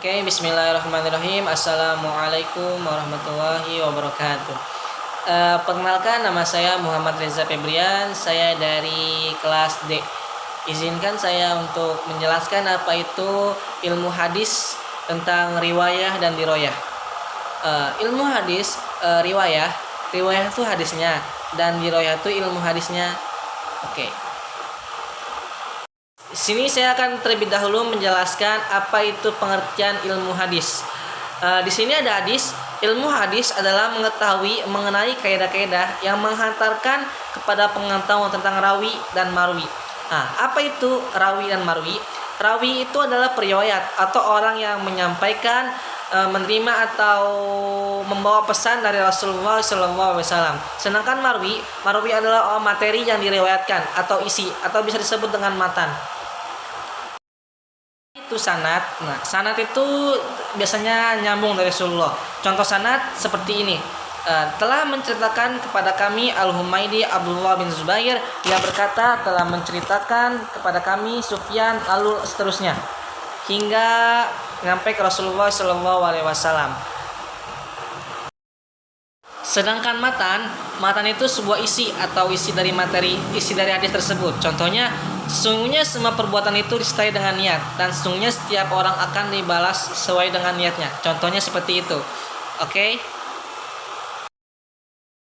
Oke, bismillahirrahmanirrahim. Assalamualaikum warahmatullahi wabarakatuh. Perkenalkan, nama saya Muhammad Reza Febrian. Saya dari kelas D. Izinkan saya untuk menjelaskan apa itu ilmu hadis tentang riwayah dan diroyah. Ilmu hadis, riwayah itu hadisnya, dan diroyah itu ilmu hadisnya. Oke. Di sini saya akan terlebih dahulu menjelaskan apa itu pengertian ilmu hadis. Di sini ada hadis. Ilmu hadis adalah mengetahui mengenai kaidah-kaidah yang menghantarkan kepada pengetahuan tentang rawi dan marwi. Apa itu rawi dan marwi? Rawi itu adalah periwayat atau orang yang menyampaikan, menerima atau membawa pesan dari Rasulullah SAW. Sedangkan marwi adalah materi yang diriwayatkan atau isi, atau bisa disebut dengan matan. Itu sanad. Nah, sanad itu biasanya nyambung dari Rasulullah. Contoh sanad seperti ini. Telah menceritakan kepada kami Al-Humaydi Abdullah bin Zubair, yang berkata telah menceritakan kepada kami Sufyan, lalu seterusnya hingga sampai ke Rasulullah SAW. Sedangkan matan itu sebuah isi atau isi dari hadis tersebut. Contohnya, sesungguhnya semua perbuatan itu disertai dengan niat, dan sesungguhnya setiap orang akan dibalas sesuai dengan niatnya. Contohnya seperti itu. Oke.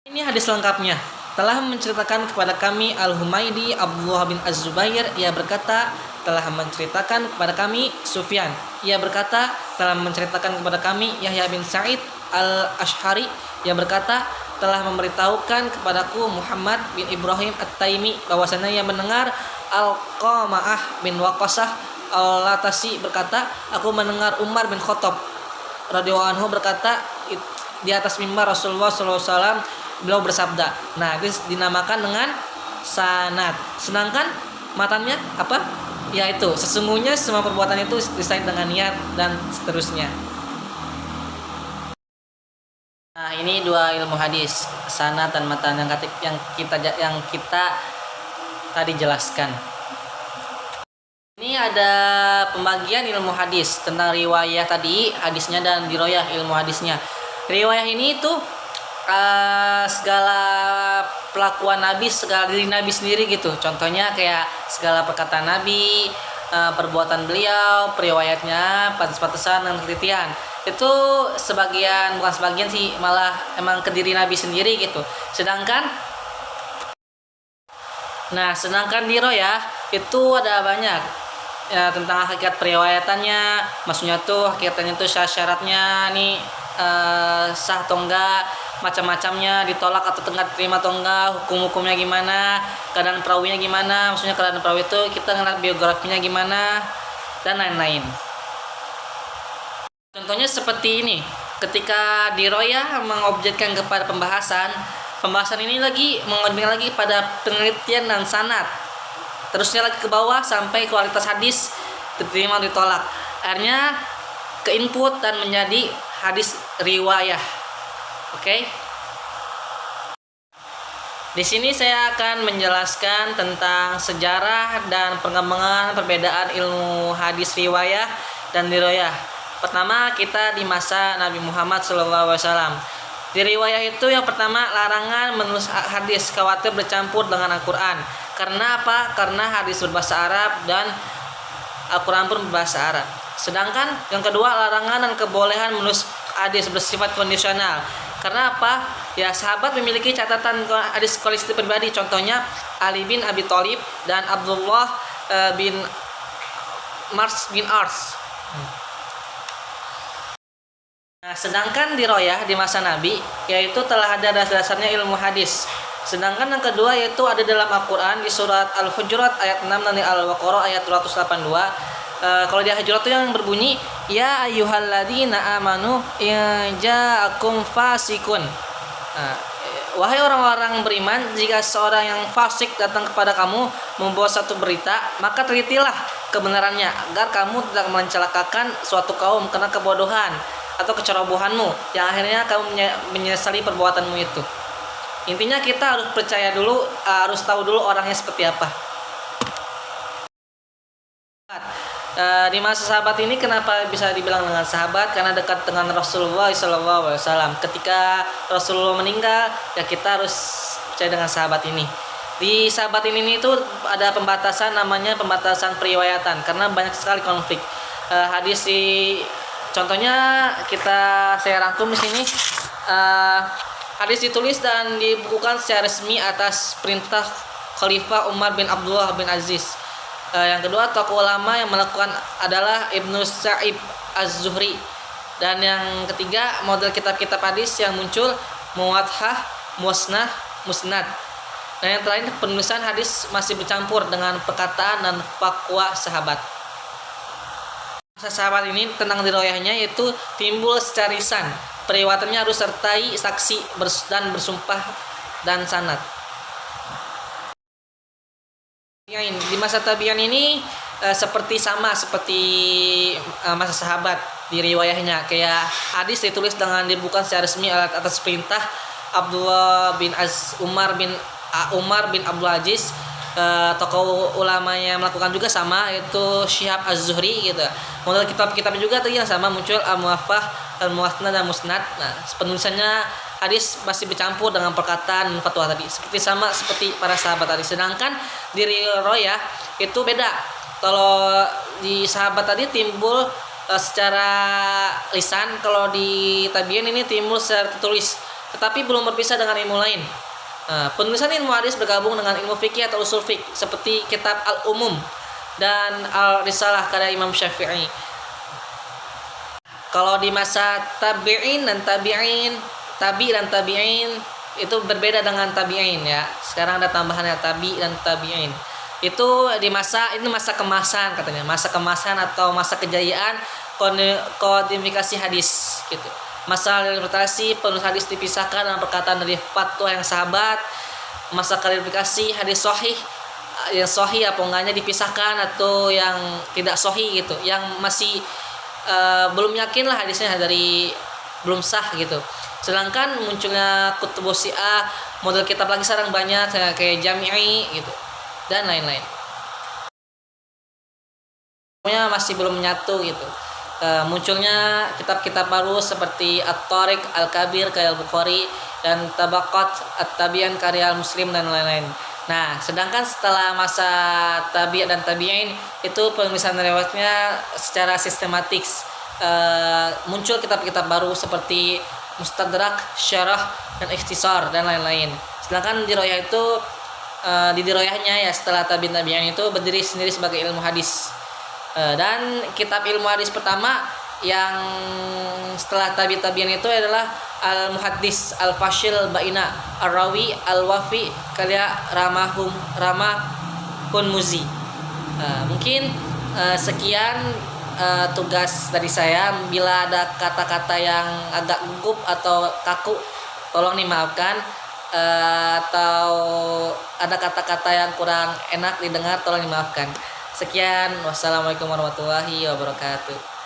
Ini hadis lengkapnya. Telah menceritakan kepada kami Al-Humaydi Abdullah bin Az-Zubair, ia berkata telah menceritakan kepada kami Sufyan, ia berkata telah menceritakan kepada kami Yahya bin Sa'id Al-Ash'ari, ia berkata telah memberitahukan kepadaku Muhammad bin Ibrahim At-Taimi bahwasanya ia mendengar Al-Qama'ah bin Waqqasah Al-Latasi berkata, aku mendengar Umar bin Khattab radhiyallahu anhu berkata di atas mimbar Rasulullah SAW, beliau bersabda. Nah, itu dinamakan dengan sanad. Sedangkan matannya apa? Yaitu sesungguhnya semua perbuatan itu disertai dengan niat, dan seterusnya. Nah, ini dua ilmu hadis, sanad dan matan yang kita tadi jelaskan. Ini ada pembagian ilmu hadis tentang riwayah tadi, hadisnya, dan diroyah, ilmu hadisnya. Riwayah ini itu segala pelakuan Nabi, segala diri Nabi sendiri gitu. Contohnya kayak segala perkataan Nabi, perbuatan beliau, periwayatnya, pantas-pantasan dan kritian. Itu bukan sebagian sih, malah emang ke diri Nabi sendiri gitu. Sedangkan diroyah itu ada banyak ya, tentang hakikat periwayatannya. Maksudnya tuh hakikatnya tuh syaratnya nih, sah atau enggak, macam-macamnya, ditolak atau enggak, terima atau enggak, hukum-hukumnya gimana, keadaan perawinya gimana. Maksudnya keadaan perawi itu kita ngeliat biografinya gimana, dan lain-lain. Contohnya seperti ini, ketika diroyah mengobjekkan kepada pembahasan ini lagi mengobjekkan lagi pada penelitian dan sanad, terusnya lagi ke bawah sampai kualitas hadis diterima ditolak, akhirnya ke input dan menjadi hadis riwayah. Oke. Di sini saya akan menjelaskan tentang sejarah dan perkembangan perbedaan ilmu hadis riwayah dan diroyah. Pertama, kita di masa Nabi Muhammad SAW. Di riwayah itu yang pertama, larangan menulis hadis, khawatir bercampur dengan Al-Quran. Karena apa? Karena hadis berbahasa Arab dan Al-Quran pun berbahasa Arab. Sedangkan yang kedua, larangan dan kebolehan menulis hadis bersifat kondisional. Karena apa? Ya, sahabat memiliki catatan hadis koleksi pribadi. Contohnya Ali bin Abi Thalib dan Abdullah bin Mars bin Ars. Nah, sedangkan diroyah di masa Nabi, yaitu telah ada dasar-dasarnya ilmu hadis. Sedangkan yang kedua yaitu ada dalam Al-Quran di surat Al-Hujurat ayat 6 dan di Al-Baqarah ayat 282. Kalau di Al-Hujurat itu yang berbunyi, ya ayyuhalladzina amanu ja'akum fasikun. Wahai orang-orang beriman, jika seorang yang fasik datang kepada kamu membawa satu berita, maka telitilah kebenarannya agar kamu tidak mencelakakan suatu kaum karena kebodohan atau kecerobohanmu yang akhirnya kamu menyesali perbuatanmu itu. Intinya kita harus percaya dulu, harus tahu dulu orangnya seperti apa. Di masa sahabat ini kenapa bisa dibilang dengan sahabat? Karena dekat dengan Rasulullah SAW. Ketika Rasulullah meninggal, ya kita harus percaya dengan sahabat ini. Di sahabat ini itu ada pembatasan, namanya pembatasan periwayatan, karena banyak sekali konflik. Hadis contohnya saya rangkum di sini. Hadis ditulis dan dibukukan secara resmi atas perintah Khalifah Umar bin Abdullah bin Aziz. Yang kedua, tokoh ulama yang melakukan adalah Ibnu Sa'ib Az-Zuhri. Dan yang ketiga, model kitab-kitab hadis yang muncul Muwathah, Musnad. Dan yang terakhir, penulisan hadis masih bercampur dengan perkataan dan fatwa sahabat. Sahabat ini tentang riwayahnya yaitu timbul secara lisan. Periwayatannya harus sertai saksi dan bersumpah dan sanad. Di masa tabi'in ini seperti masa sahabat di riwayahnya, kayak hadis ditulis dengan dibuka secara resmi atas perintah Umar bin Abdul Aziz. Tokoh ulama yang melakukan juga sama, yaitu Syihab Az-Zuhri gitu. Model kitab-kitab juga tadi yang sama muncul, Al-Muwaffah, Al-Muwathna dan Musnad. Nah, penulisannya hadis masih bercampur dengan perkataan dan fatwa tadi, seperti para sahabat tadi. Sedangkan di riwayah itu beda. Kalau di sahabat tadi timbul secara lisan, kalau di tabi'in ini timbul secara tertulis, tetapi belum berpisah dengan ilmu lain. Penulisan ilmu hadis bergabung dengan ilmu fikih atau usul fikih, seperti kitab Al-Umum dan Al-Risalah karya Imam Syafi'i. Kalau di masa tabi dan tabi'in itu berbeda dengan tabi'in ya. Sekarang ada tambahannya tabi dan tabi'in. Itu masa kemasan katanya, masa kemasan atau masa kejayaan kodifikasi hadis gitu. Masa interpretasi penulis hadis dipisahkan dengan perkataan dari fatwa yang sahabat. Masa klarifikasi hadis sahih, yang sahih apa enggaknya dipisahkan, atau yang tidak sahih gitu, yang masih belum yakin lah hadisnya dari belum sah gitu. Sedangkan munculnya kutubus syiah, model kitab lagi sekarang banyak kayak Jami'i gitu dan lain-lain. Pokoknya masih belum menyatu gitu. Munculnya kitab-kitab baru seperti At-Tariq Al-Kabir karya Al-Bukhari dan Tabaqat At-Tabi'in karya Al-Muslim dan lain-lain. Nah, sedangkan setelah masa tabi' dan tabi'in itu penulisan riwayatnya secara sistematik. Muncul kitab-kitab baru seperti Mustadrak, Syarah, dan Ikhtisar dan lain-lain. Sedangkan di riwayah itu di riwayahnya ya setelah tabi'in itu berdiri sendiri sebagai ilmu hadis. Dan kitab ilmu hadis pertama yang setelah tabi'in itu adalah Al-Muhaddis Al-Fashil Baina Ar-Rawi Al-Wafi karya Ramahun Muzi. Mungkin sekian tugas dari saya. Bila ada kata-kata yang agak gugup atau kaku, tolong dimaafkan. Atau ada kata-kata yang kurang enak didengar, tolong dimaafkan. Sekian, wassalamualaikum warahmatullahi wabarakatuh.